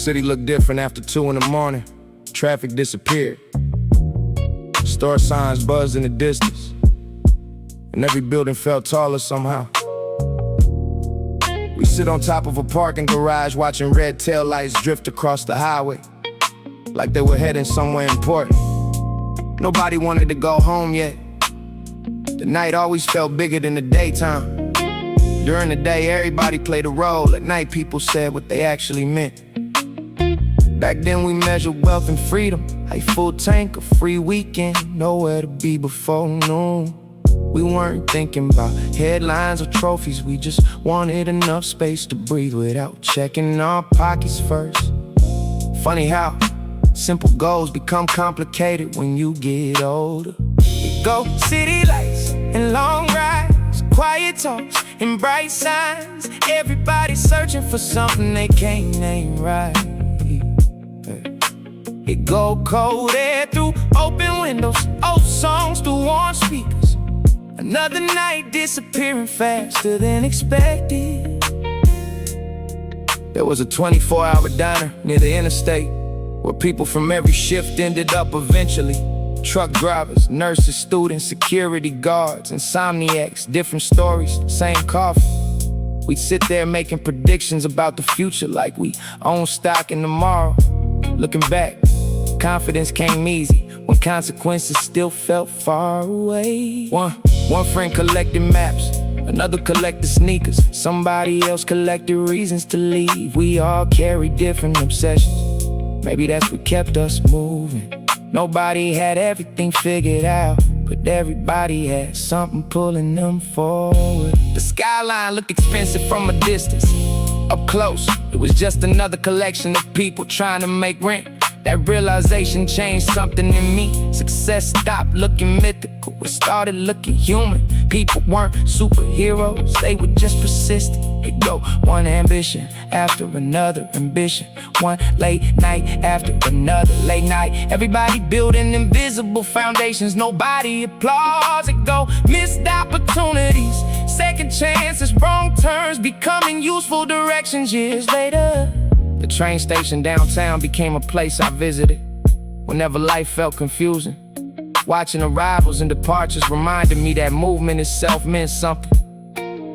city looked different after 2 in the morning. Traffic disappeared. Store signs buzzed in the distance, and every building felt taller somehow. We sit on top of a parking garage watching red taillights drift across the highway like they were heading somewhere important. Nobody wanted to go home yet. The night always felt bigger than the daytime. During the day, everybody played a role. At night, people said what they actually meant. Back then, we measured wealth and freedom, a full tank, a free weekend, nowhere to be before noon. We weren't thinking about headlines or trophies. We just wanted enough space to breathe without checking our pockets first. Funny how simple goals become complicated when you get older. We go city lights and long rides, quiet talks and bright signs. Everybody searching for something they can't name right. It go cold air through open windows, old songs through warm speakers. Another night disappearing faster than expected. There was a 24-hour diner near the interstate where people from every shift ended up eventually. Truck drivers, nurses, students, security guards, insomniacs, different stories, same coffee. We'd sit there making predictions about the future like we own stock in tomorrow. Looking back, confidence came easy when consequences still felt far away. One friend collected maps, another collected sneakers, somebody else collected reasons to leave. We all carry different obsessions. Maybe that's what kept us moving. Nobody had everything figured out, but everybody had something pulling them forward. The skyline looked expensive from a distance. Up close, it was just another collection of people trying to make rent. That realization changed something in me. Success stopped looking mythical, it started looking human. People weren't superheroes, they were just persistent. It go one ambition after another ambition, one late night after another late night. Everybody building invisible foundations, nobody applauds. It go missed opportunities, second chances, wrong turns, becoming useful directions years later. The train station downtown became a place I visited whenever life felt confusing. Watching arrivals and departures reminded me that movement itself meant something.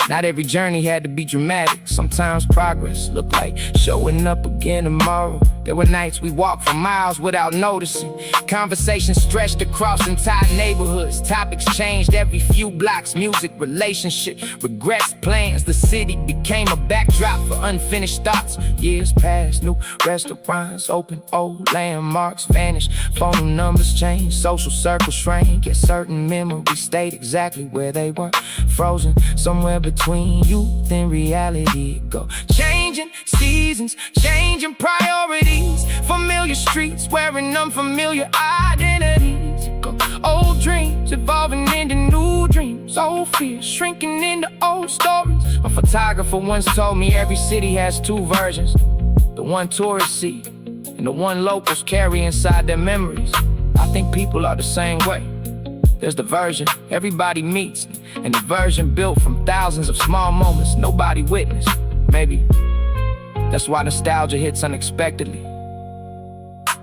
Not every journey had to be dramatic. Sometimes progress looked like showing up again tomorrow. There were nights we walked for miles without noticing. Conversations stretched across entire neighborhoods. Topics changed every few blocks. Music, relationship, regrets, plans. The city became a backdrop for unfinished thoughts. Years passed, new restaurants open, old landmarks vanished. Phone numbers changed, social circles shrank. Yet certain memories stayed exactly where they were, frozen somewhere between youth and reality. Go changing seasons, changing priorities. Familiar streets wearing unfamiliar identities. Go old dreams evolving into new dreams. Old fears shrinking into old stories. A photographer once told me every city has two versions. The one tourists see and the one locals carry inside their memories. I think people are the same way. There's the version everybody meets, and the version built from thousands of small moments nobody witnessed. Maybe that's why nostalgia hits unexpectedly.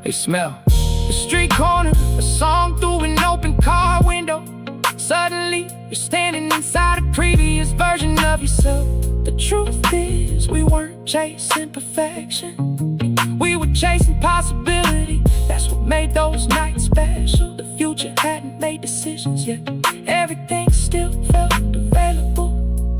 They smell the street corner, a song through an open car window. Suddenly, you're standing inside a previous version of yourself. The truth is, we weren't chasing perfection. We were chasing possibility. That's what made those nights special. The future hadn't made decisions yet. Everything still felt available.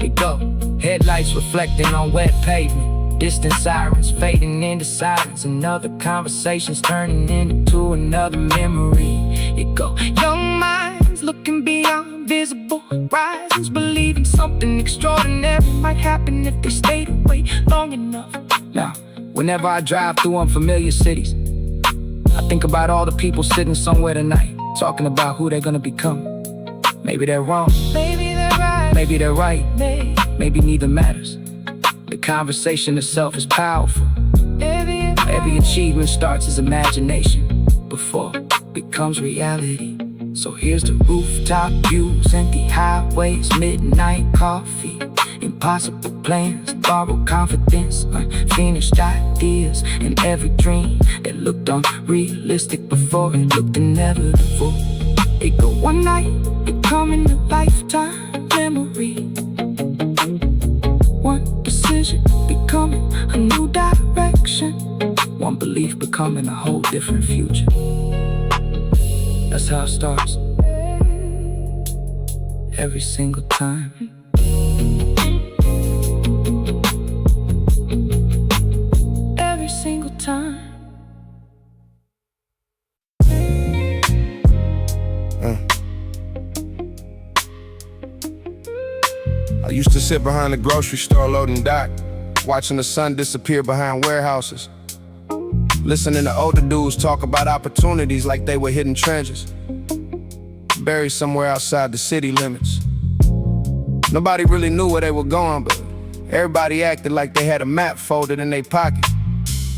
We go, headlights reflecting on wet pavement. Distant sirens fading into silence. Another conversation's turning into another memory. It go, young minds looking beyond visible horizons, believing something extraordinary might happen if they stayed away long enough. Now, whenever I drive through unfamiliar cities, I think about all the people sitting somewhere tonight, talking about who they're gonna become. Maybe they're wrong, maybe they're right, maybe they're right, maybe neither matters. The conversation itself is powerful. Every achievement starts as imagination before it becomes reality. So here's the rooftop views, empty highways, midnight coffee, impossible plans, borrowed confidence, unfinished ideas, and every dream that looked unrealistic before it looked inevitable. It go one night, becoming a lifetime memory. One decision becoming a new direction. One belief becoming a whole different future. That's how it starts. Every single time. Every single time. I used to sit behind the grocery store loading dock, watching the sun disappear behind warehouses, listening to older dudes talk about opportunities like they were hidden treasures, buried somewhere outside the city limits. Nobody really knew where they were going, but everybody acted like they had a map folded in their pocket.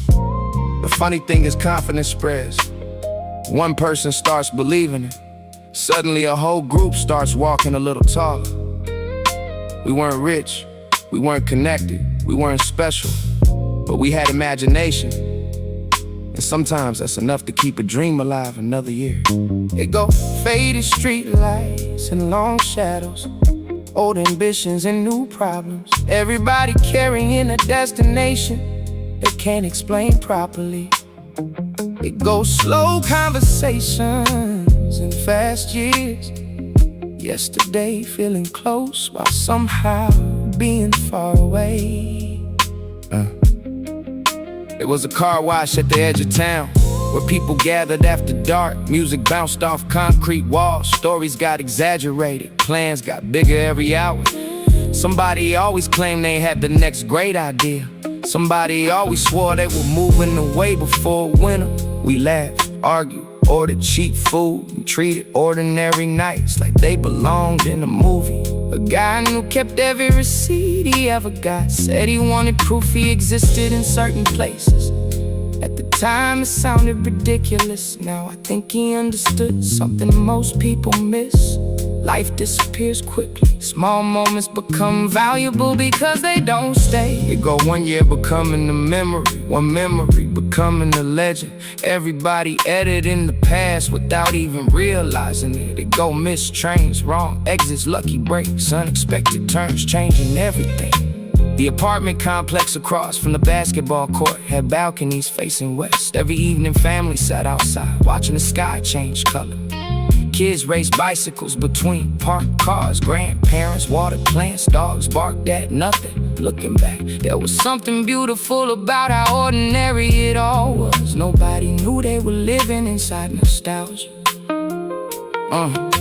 The funny thing is, confidence spreads. One person starts believing it, suddenly a whole group starts walking a little taller. We weren't rich, we weren't connected, we weren't special, but we had imagination. And sometimes that's enough to keep a dream alive another year. It go faded street lights and long shadows, old ambitions and new problems. Everybody carrying a destination they can't explain properly. It goes slow conversations and fast years. Yesterday feeling close while somehow being far away. It was a car wash at the edge of town, where people gathered after dark. Music bounced off concrete walls, stories got exaggerated, plans got bigger every hour. Somebody always claimed they had the next great idea. Somebody always swore they were moving away before winter. We laughed, argued, ordered cheap food, and treated ordinary nights like they belonged in a movie. A guy who kept every receipt he ever got said he wanted proof he existed in certain places. At the time it sounded ridiculous. Now I think he understood something most people miss. Life disappears quickly. Small moments become valuable because they don't stay. It go 1 year becoming a memory, one memory becoming a legend. Everybody editing the past without even realizing it. It go missed trains, wrong exits, lucky breaks, unexpected turns, changing everything. The apartment complex across from the basketball court had balconies facing west. Every evening family sat outside watching the sky change color. Kids raced bicycles between parked cars. Grandparents watered plants, dogs barked at nothing. Looking back, there was something beautiful about how ordinary it all was. Nobody knew they were living inside nostalgia.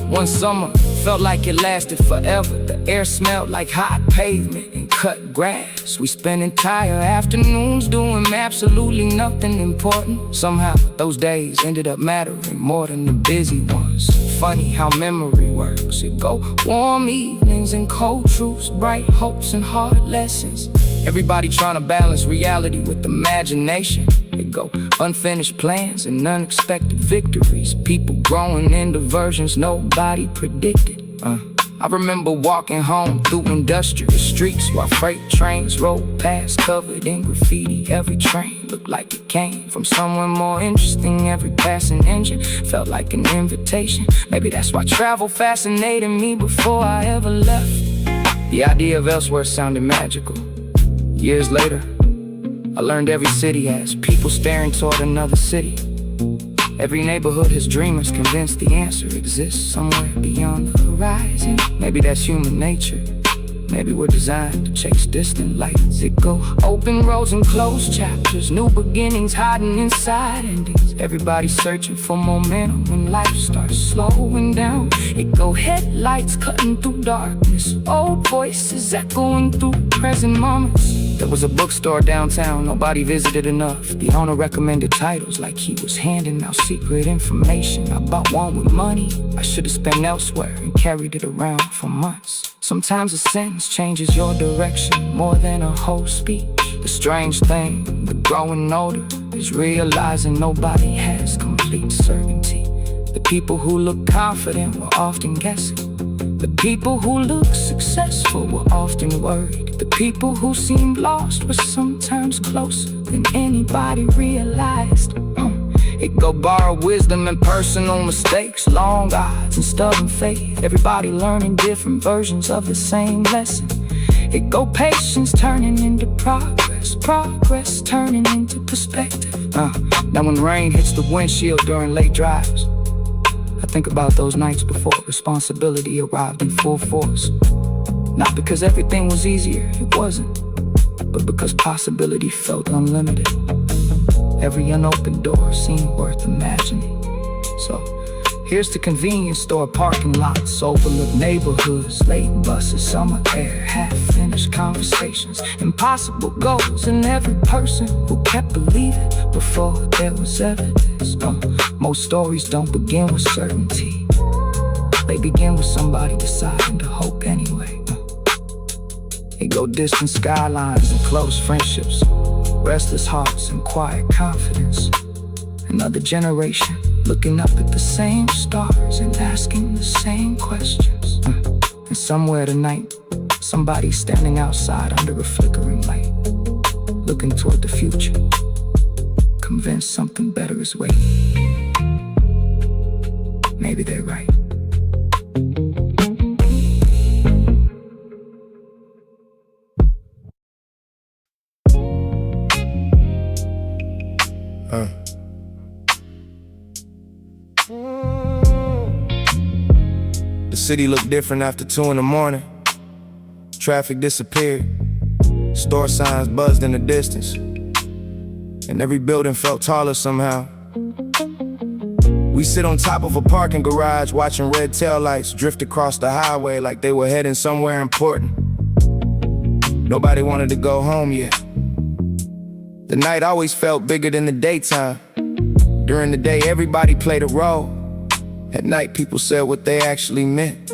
One summer felt like it lasted forever. The air smelled like hot pavement and cut grass. We spent entire afternoons doing absolutely nothing important. Somehow those days ended up mattering more than the busy ones. Funny how memory works. It go warm evenings and cold truths, bright hopes and hard lessons. Everybody trying to balance reality with imagination. It go unfinished plans and unexpected victories. People growing into versions nobody predicted. I remember walking home through industrial streets while freight trains rolled past covered in graffiti. Every train looked like it came from somewhere more interesting. Every passing engine felt like an invitation. Maybe that's why travel fascinated me before I ever left. The idea of elsewhere sounded magical. Years later, I learned every city has people staring toward another city. Every neighborhood has dreamers convinced the answer exists somewhere beyond the horizon. Maybe that's human nature. Maybe we're designed to chase distant lights. It go open roads and closed chapters, new beginnings hiding inside endings. Everybody searching for momentum when life starts slowing down. It go headlights cutting through darkness, old voices echoing through present moments. There was a bookstore downtown nobody visited enough. The owner recommended titles like he was handing out secret information. I bought one with money I should have spent elsewhere and carried it around for months. Sometimes a sentence changes your direction more than a whole speech. The strange thing with growing older is realizing nobody has complete certainty. The people who look confident were often guessing. The people who looked successful were often worried. The people who seemed lost were sometimes closer than anybody realized. It go borrow wisdom and personal mistakes, long odds and stubborn faith. Everybody learning different versions of the same lesson. It go patience turning into progress, progress turning into perspective. Now when rain hits the windshield during late drives, I think about those nights before responsibility arrived in full force. Not because everything was easier, it wasn't, but because possibility felt unlimited. Every unopened door seemed worth imagining. So here's to convenience store parking lots, overlooked neighborhoods, late buses, summer air, half-finished conversations, impossible goals, and every person who kept believing before there was evidence. Most stories don't begin with certainty. They begin with somebody deciding to hope anyway. They go distant skylines and close friendships, restless hearts and quiet confidence. Another generation looking up at the same stars and asking the same questions. And somewhere tonight, somebody's standing outside under a flickering light, looking toward the future, convinced something better is waiting. Maybe they're right. The city looked different after 2 in the morning. Traffic disappeared. Store signs buzzed in the distance, and every building felt taller somehow. We sit on top of a parking garage, watching red taillights drift across the highway like they were heading somewhere important. Nobody wanted to go home yet. The night always felt bigger than the daytime. During the day, everybody played a role. At night, people said what they actually meant.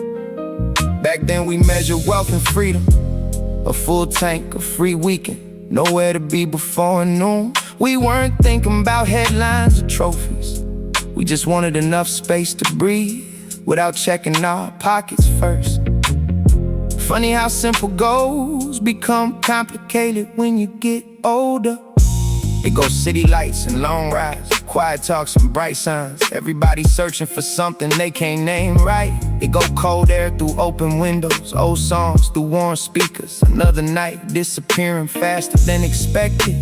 Back then, we measured wealth and freedom. A full tank, a free weekend, nowhere to be before noon. We weren't thinking about headlines or trophies. We just wanted enough space to breathe without checking our pockets first. Funny how simple goals become complicated when you get older. It goes city lights and long rides, quiet talks and bright signs. Everybody searching for something they can't name right. It go cold air through open windows, old songs through worn speakers. Another night disappearing faster than expected.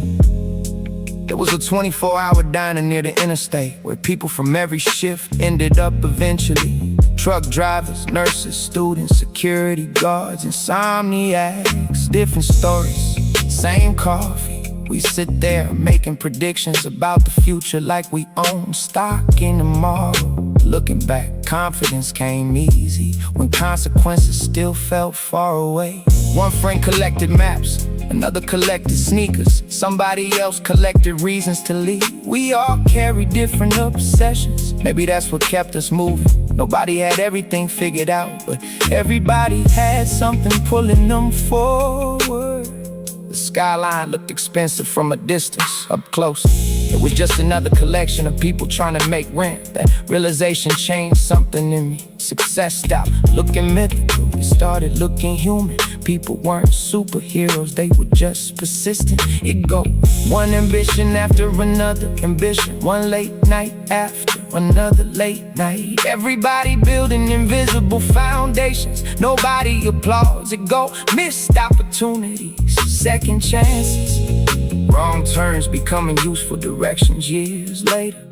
There was a 24-hour diner near the interstate where people from every shift ended up eventually. Truck drivers, nurses, students, security guards, insomniacs. Different stories, same coffee. We sit there making predictions about the future like we own stock in tomorrow. Looking back, confidence came easy when consequences still felt far away. One friend collected maps, another collected sneakers, somebody else collected reasons to leave. We all carry different obsessions. Maybe that's what kept us moving. Nobody had everything figured out, but everybody had something pulling them forward. The skyline looked expensive from a distance. Up close, it was just another collection of people trying to make rent. That realization changed something in me. Success stopped looking mythical, it started looking human. People weren't superheroes, they were just persistent. It go one ambition after another ambition, one late night after another late night. Everybody building invisible foundations, nobody applauds. It go missed opportunities, second chances, wrong turns becoming useful directions years later.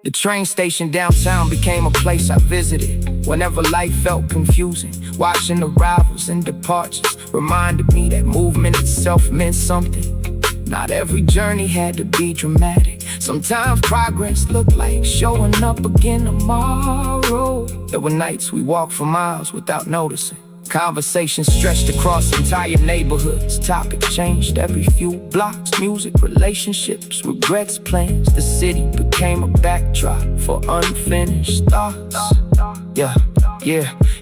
The train station downtown became a place I visited whenever life felt confusing. Watching arrivals and departures reminded me that movement itself meant something. Not every journey had to be dramatic. Sometimes progress looked like showing up again tomorrow. There were nights we walked for miles without noticing. Conversations stretched across entire neighborhoods. Topics changed every few blocks. Music, relationships, regrets, plans. The city became a backdrop for unfinished thoughts.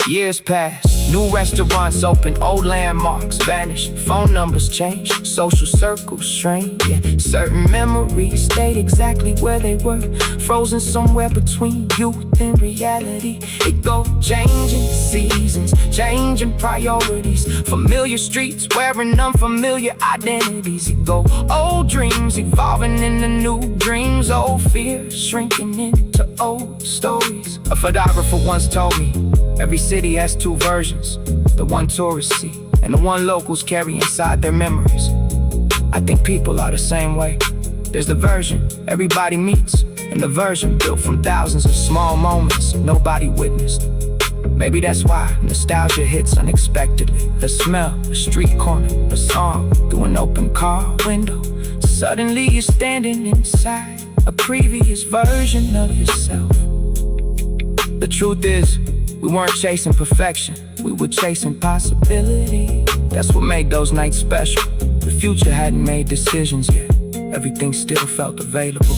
Years passed. New restaurants opened, old landmarks vanished. Phone numbers changed, social circles strained. Certain memories stayed exactly where they were, frozen somewhere between youth and reality. It go changing seasons. changing priorities. Familiar streets wearing unfamiliar identities. It go old dreams evolving into new dreams, old fears shrinking into old stories. A photographer once told me, every city has two versions, the one tourists see and the one locals carry inside their memories. I think people are the same way. There's the version everybody meets, and the version built from thousands of small moments nobody witnessed. Maybe that's why nostalgia hits unexpectedly. The smell, a street corner, a song through an open car window. Suddenly you're standing inside a previous version of yourself. The truth is, we weren't chasing perfection, we were chasing possibility. That's what made those nights special. The future hadn't made decisions yet, everything still felt available.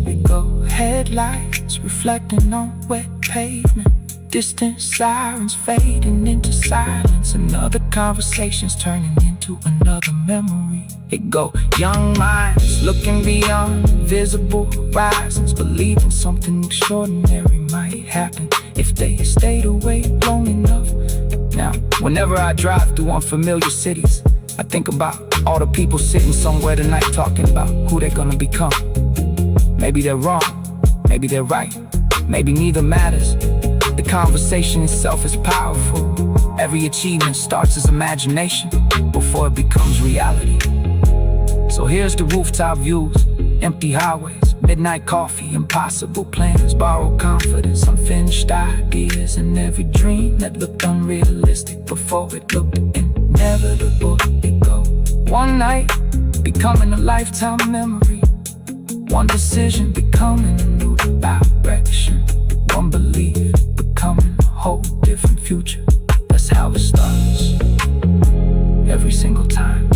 We go headlights reflecting on wet pavement, distant sirens fading into silence, and other conversations turning into another memory. It go young minds looking beyond visible horizons, believing something extraordinary might happen if they stayed awake long enough. Now, whenever I drive through unfamiliar cities, I think about all the people sitting somewhere tonight talking about who they're gonna become. Maybe they're wrong, maybe they're right, maybe neither matters. The conversation itself is powerful. Every achievement starts as imagination before it becomes reality. So here's the rooftop views, empty highways, midnight coffee, impossible plans, borrowed confidence, unfinished ideas, and every dream that looked unrealistic before it looked inevitable. It go one night becoming a lifetime memory, one decision becoming a new direction, one belief becoming a whole different future. That's how it starts, every single time.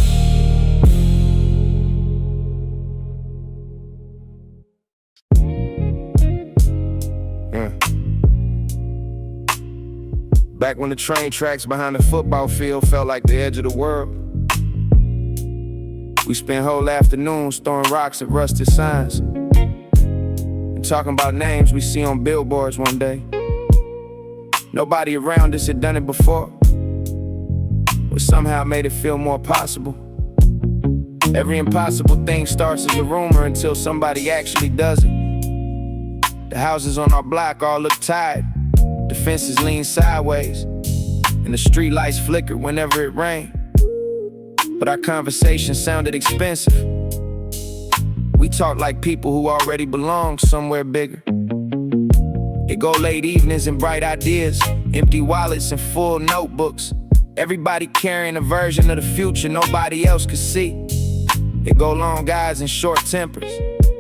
Back when the train tracks behind the football field felt like the edge of the world, we spent whole afternoons throwing rocks at rusted signs and talking about names we see on billboards one day. Nobody around us had done it before, but somehow made it feel more possible. Every impossible thing starts as a rumor until somebody actually does it. The houses on our block all look tired, the fences lean sideways, and the street lights flicker whenever it rained. But our conversation sounded expensive. We talked like people who already belong somewhere bigger. It go late evenings and bright ideas, empty wallets and full notebooks. Everybody carrying a version of the future nobody else could see. It go long guys and short tempers,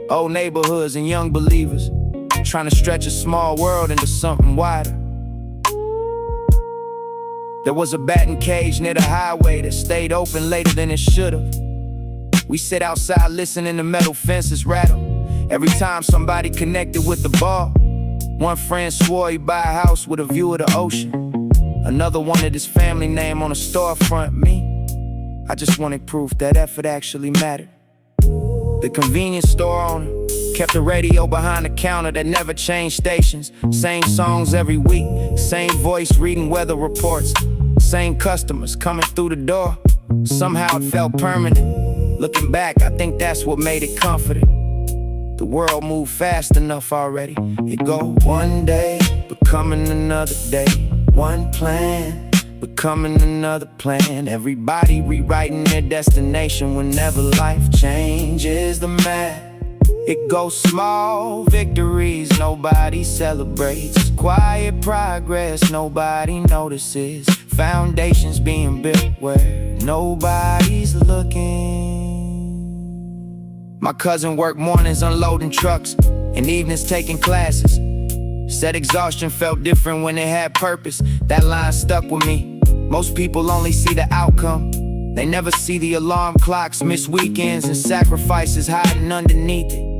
old neighborhoods and young believers, trying to stretch a small world into something wider. There was a batting cage near the highway that stayed open later than it should've. We sit outside listening to metal fences rattle every time somebody connected with the ball. One friend swore he'd buy a house with a view of the ocean. Another wanted his family name on a storefront. Me, I just wanted proof that effort actually mattered. The convenience store owner kept a radio behind the counter that never changed stations. Same songs every week, same voice reading weather reports, same customers coming through the door. Somehow it felt permanent. Looking back, I think that's what made it comforting. The world moved fast enough already. It go one day, becoming another day. One plan, becoming another plan. Everybody rewriting their destination whenever life changes the map. It goes small victories nobody celebrates, quiet progress nobody notices, foundations being built where nobody's looking. My cousin worked mornings unloading trucks and evenings taking classes. Said exhaustion felt different when it had purpose. That line stuck with me. Most people only see the outcome, they never see the alarm clocks, missed weekends and sacrifices hiding underneath it.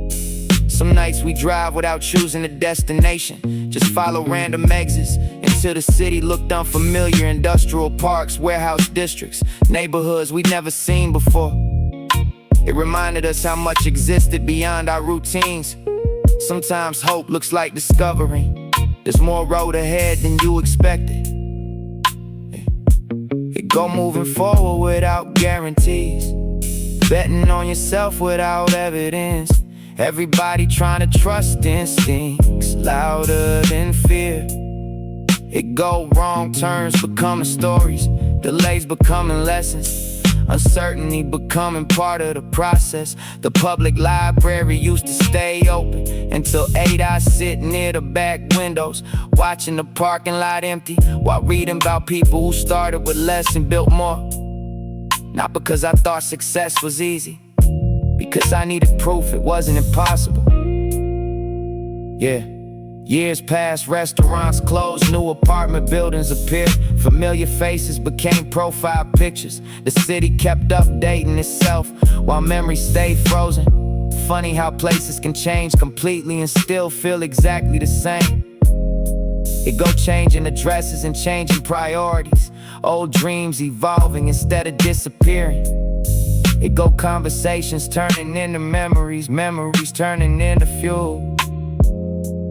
Some nights we drive without choosing a destination, just follow random exits until the city looked unfamiliar. Industrial parks, warehouse districts, neighborhoods we'd never seen before. It reminded us how much existed beyond our routines. Sometimes hope looks like discovering there's more road ahead than you expected. It go moving forward without guarantees, betting on yourself without evidence. Everybody trying to trust instincts louder than fear. It go wrong turns becoming stories, delays becoming lessons, uncertainty becoming part of the process. The public library used to stay open until 8. I sit near the back windows, watching the parking lot empty, while reading about people who started with less and built more. Not because I thought success was easy, because I needed proof it wasn't impossible. Yeah. Years passed, restaurants closed, new apartment buildings appeared. Familiar faces became profile pictures. The city kept updating itself while memories stayed frozen. Funny how places can change completely and still feel exactly the same. It go changing addresses and changing priorities, old dreams evolving instead of disappearing. It go conversations turning into memories, memories turning into fuel.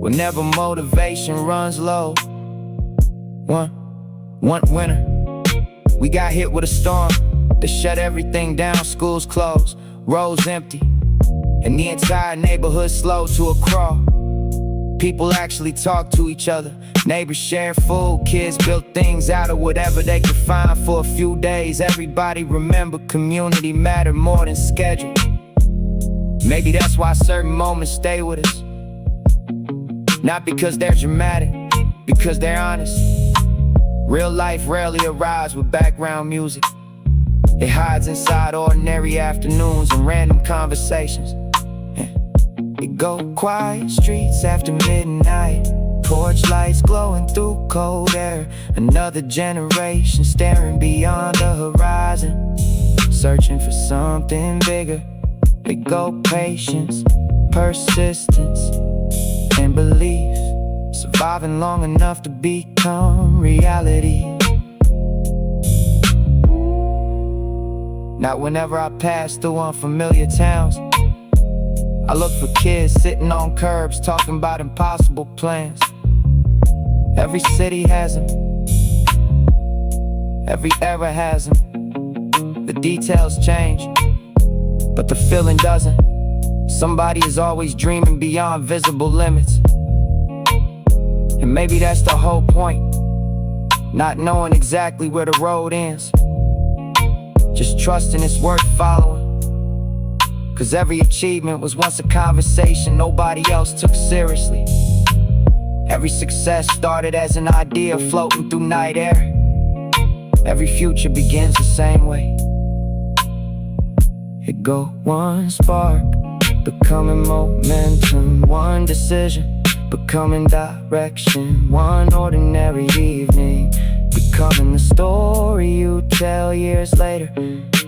Whenever motivation runs low, one winter, we got hit with a storm that shut everything down. Schools closed, roads empty, and the entire neighborhood slowed to a crawl. People actually talked to each other, neighbors shared food, kids built things out of whatever they could find for a few days. Everybody remembered community mattered more than schedule. Maybe that's why certain moments stay with us. Not because they're dramatic, because they're honest. Real life rarely arrives with background music. It hides inside ordinary afternoons and random conversations. It go quiet streets after midnight, porch lights glowing through cold air. Another generation staring beyond the horizon, searching for something bigger. It go patience, persistence, and belief, surviving long enough to become reality. Now whenever I pass through unfamiliar towns, I look for kids sitting on curbs talking about impossible plans. Every city has them, every era has them. The details change, but the feeling doesn't. Somebody is always dreaming beyond visible limits. And maybe that's the whole point, not knowing exactly where the road ends, just trusting it's worth following. Cause every achievement was once a conversation nobody else took seriously. Every success started as an idea floating through night air. Every future begins the same way. It go one spark, becoming momentum, one decision, becoming direction, one ordinary evening, becoming the story you tell years later.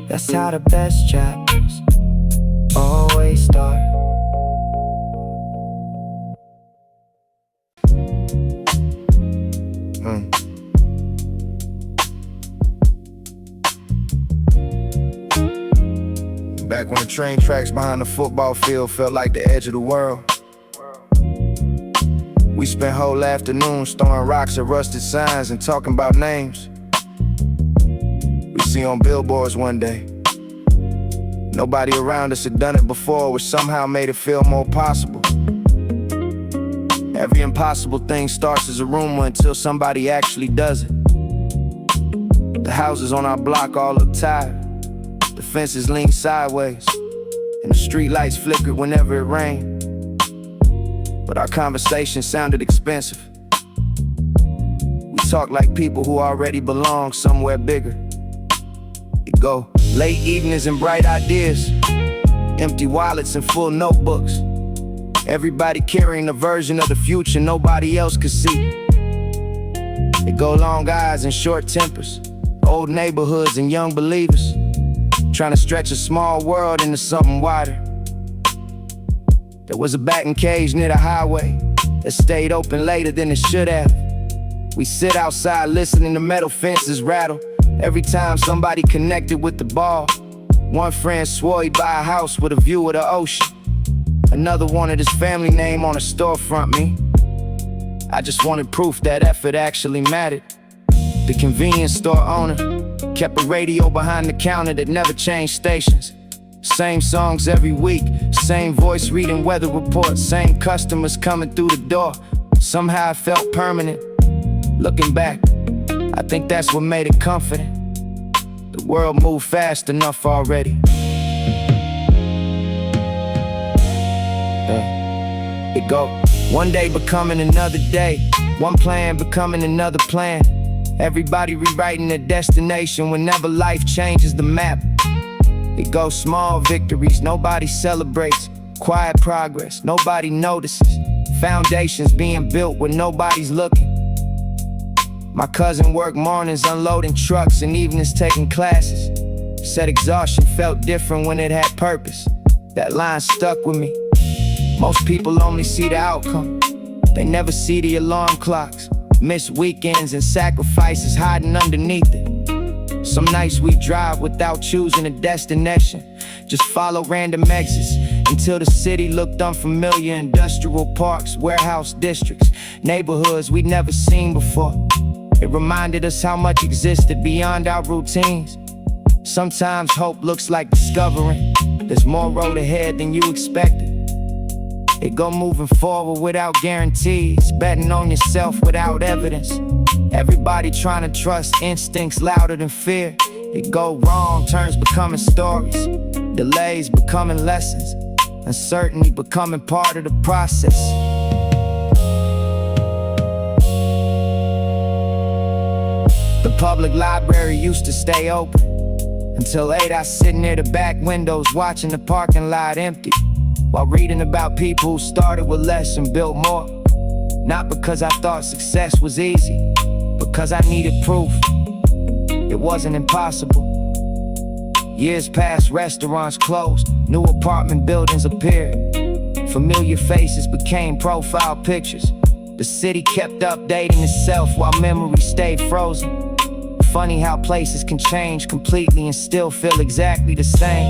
That's how the best chapters always start. Back when the train tracks behind the football field felt like the edge of the world, we spent whole afternoons throwing rocks at rusted signs and talking about names we see on billboards one day. Nobody around us had done it before, which somehow made it feel more possible. Every impossible thing starts as a rumor until somebody actually does it. The houses on our block all look tired, the fences lean sideways, and the street lights flickered whenever it rained. But our conversation sounded expensive. We talked like people who already belong somewhere bigger. It go late evenings and bright ideas, empty wallets and full notebooks. Everybody carrying a version of the future nobody else could see. It go long eyes and short tempers, old neighborhoods and young believers, trying to stretch a small world into something wider. There was a batting cage near the highway that stayed open later than it should have. We sit outside listening to metal fences rattle every time somebody connected with the ball. One friend swore he'd buy a house with a view of the ocean. Another wanted his family name on a storefront. Me, I just wanted proof that effort actually mattered. The convenience store owner Kept a radio behind the counter that never changed stations. Same songs every week, same voice reading weather reports, same customers coming through the door. Somehow it felt permanent. Looking back, I think that's what made it comforting. The world moved fast enough already. It go, one day becoming another day, one plan becoming another plan. Everybody rewriting their destination whenever life changes the map. It goes small victories, nobody celebrates. Quiet progress, nobody notices. Foundations being built when nobody's looking. My cousin worked mornings unloading trucks and evenings taking classes. Said exhaustion felt different when it had purpose. That line stuck with me. Most people only see the outcome. They never see the alarm clocks, missed weekends and sacrifices hiding underneath it. Some nights we drive without choosing a destination, just follow random exits until the city looked unfamiliar. Industrial parks, warehouse districts, neighborhoods we'd never seen before. It reminded us how much existed beyond our routines. Sometimes hope looks like discovering there's more road ahead than you expected. It go moving forward without guarantees, betting on yourself without evidence. Everybody trying to trust instincts louder than fear. It go wrong, turns becoming stories, delays becoming lessons, uncertainty becoming part of the process. The public library used to stay open until 8. I sit near the back windows watching the parking lot empty, while reading about people who started with less and built more. Not because I thought success was easy, because I needed proof it wasn't impossible. Years passed, restaurants closed, new apartment buildings appeared. Familiar faces became profile pictures. The city kept updating itself while memories stayed frozen. Funny how places can change completely and still feel exactly the same.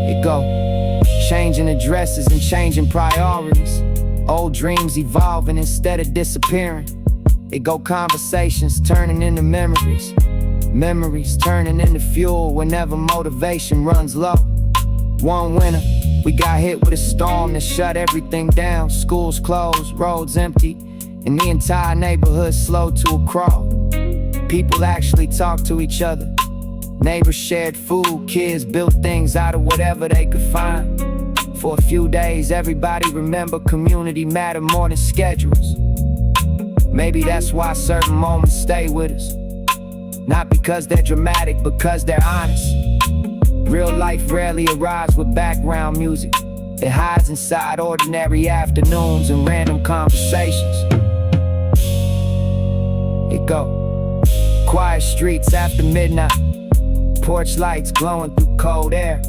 It go, changing addresses and changing priorities. Old dreams evolving instead of disappearing. It go, conversations turning into memories. Memories turning into fuel whenever motivation runs low. One winter, we got hit with a storm that shut everything down. Schools closed, roads empty, and the entire neighborhood slowed to a crawl. People actually talked to each other. Neighbors shared food, kids built things out of whatever they could find. For a few days, everybody remembered community mattered more than schedules. Maybe that's why certain moments stay with us. Not because they're dramatic, because they're honest. Real life rarely arrives with background music. It hides inside ordinary afternoons and random conversations. It go, quiet streets after midnight, porch lights glowing through cold air.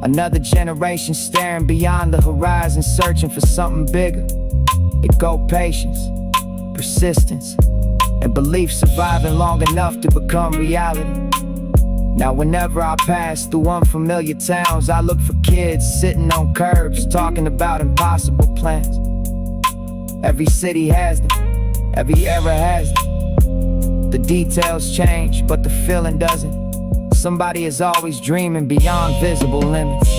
Another generation staring beyond the horizon, searching for something bigger. It go, patience, persistence, and belief surviving long enough to become reality. Now whenever I pass through unfamiliar towns, I look for kids sitting on curbs talking about impossible plans. Every city has them, every era has them. The details change, but the feeling doesn't. Somebody is always dreaming beyond visible limits.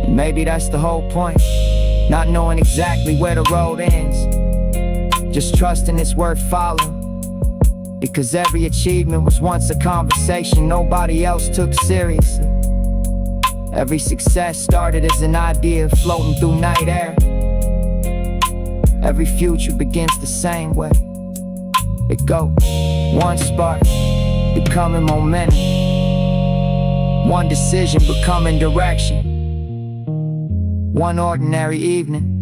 And maybe that's the whole point, not knowing exactly where the road ends, just trusting it's worth following. Because every achievement was once a conversation nobody else took seriously. Every success started as an idea floating through night air. Every future begins the same way. It go, one spark becoming momentum, one decision becoming direction, one ordinary evening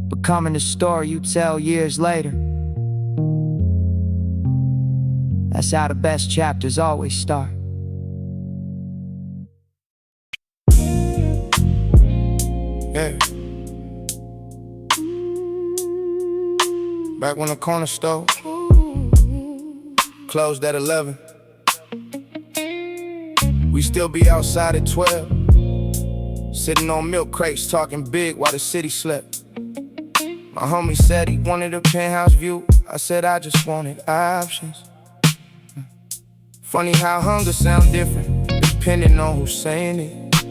becoming the story you tell years later. That's how the best chapters always start. Yeah. Back when the corner store closed at 11, we still be outside at 12, sitting on milk crates talking big while the city slept. My homie said he wanted a penthouse view. I said I just wanted options. Funny how hunger sounds different depending on who's saying it.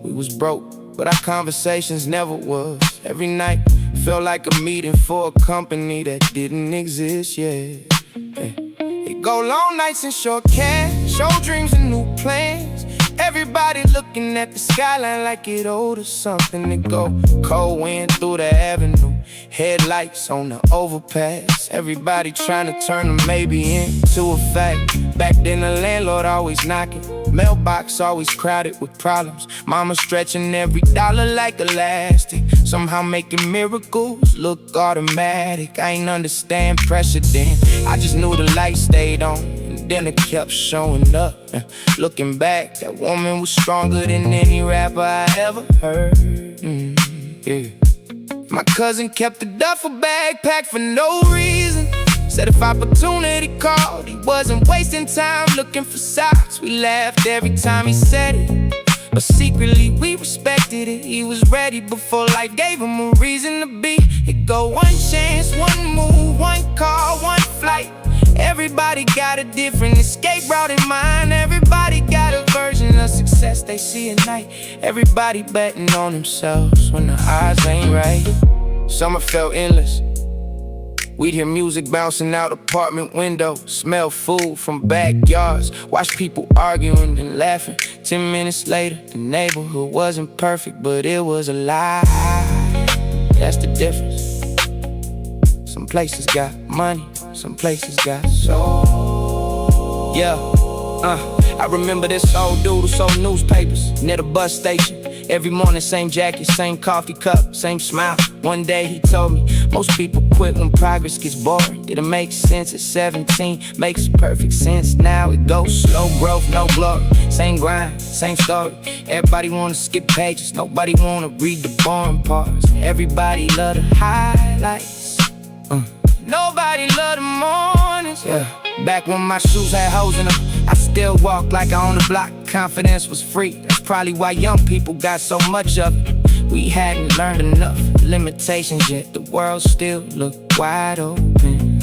We was broke, but our conversations never was. Every night felt like a meeting for a company that didn't exist yet. It go long nights and short cash, show dreams and new plans. Everybody looking at the skyline like it owed us something. To go cold wind through the avenue, headlights on the overpass. Everybody trying to turn a maybe into a fact. Back then the landlord always knocking, mailbox always crowded with problems. Mama stretching every dollar like elastic, somehow making miracles look automatic. I ain't understand pressure then, I just knew the light stayed on, and then it kept showing up. Looking back, that woman was stronger than any rapper I ever heard. Yeah. My cousin kept a duffel bag packed for no reason. Said if opportunity called, he wasn't wasting time looking for socks. We laughed every time he said it, but secretly we respected it. He was ready before life gave him a reason to be. It go one chance, one move, one call, one flight. Everybody got a different escape route in mind. Everybody got a version of success they see at night. Everybody betting on themselves when the odds ain't right. Summer felt endless. We'd hear music bouncing out apartment windows, smell food from backyards, watch people arguing and laughing. 10 minutes later, the neighborhood wasn't perfect, but it was alive. That's the difference. Some places got money, some places got soul. Yeah, I remember this old dude who sold newspapers near the bus station. Every morning, same jacket, same coffee cup, same smile. One day he told me, most people quit when progress gets boring. Didn't make sense at 17, makes perfect sense now. It goes slow growth, no glory. Same grind, same story. Everybody wanna skip pages, nobody wanna read the boring parts. Everybody love the highlights, nobody love the mornings. Yeah. Back when my shoes had holes in them, I still walked like I owned the block. Confidence was free, that's probably why young people got so much of it. We hadn't learned enough limitations yet, the world still looked wide open.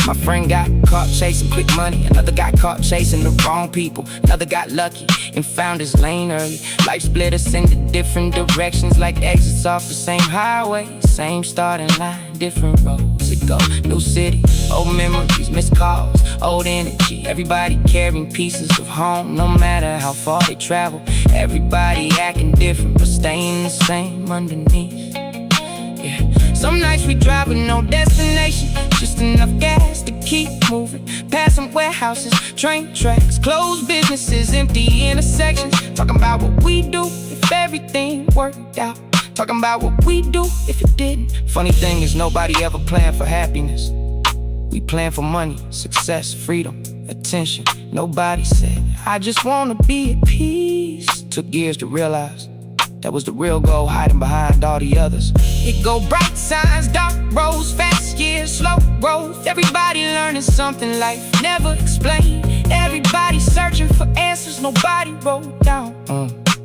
My friend got caught chasing quick money, another got caught chasing the wrong people, another got lucky and found his lane early. Life split us into different directions like exits off the same highway. Same starting line, different roads to go. New city, old memories, missed calls, old energy. Everybody carrying pieces of home, no matter how far they travel. Everybody acting different, but staying the same underneath. Yeah. Some nights we drive with no destination, just enough gas to keep moving. Passing warehouses, train tracks, closed businesses, empty intersections. Talking about what we do if everything worked out. Talking about what we do if it didn't. Funny thing is nobody ever planned for happiness. We plan for money, success, freedom, attention. Nobody said, I just wanna be at peace. Took years to realize that was the real goal, hiding behind all the others. It go bright signs, dark roads, fast years, slow growth. Everybody learning something life never explained. Everybody searching for answers nobody wrote down.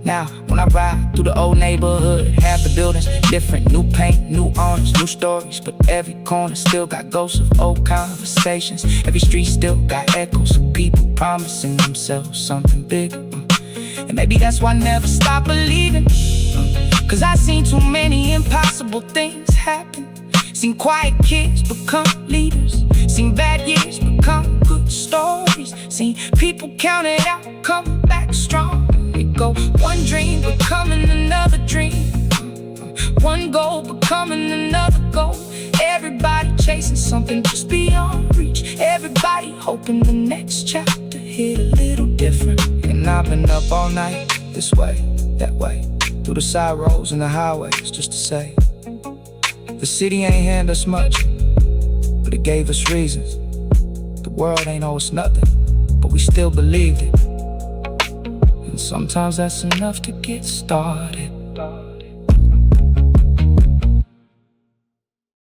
Now, when I ride through the old neighborhood, half the buildings different, new paint, new owners, new stories. But every corner still got ghosts of old conversations. Every street still got echoes of people promising themselves something bigger. And maybe that's why I never stop believing. Cause I seen too many impossible things happen. Seen quiet kids become leaders. Seen bad years become good stories. Seen people count it out, come back strong. It go one dream becoming another dream, one goal becoming another goal. Everybody chasing something just beyond reach. Everybody hoping the next chapter hit a little different. And I've been up all night, this way, that way, through the side roads and the highways, just to say the city ain't hand us much, but it gave us reasons. The world ain't owe us nothing, but we still believed it. And sometimes that's enough to get started.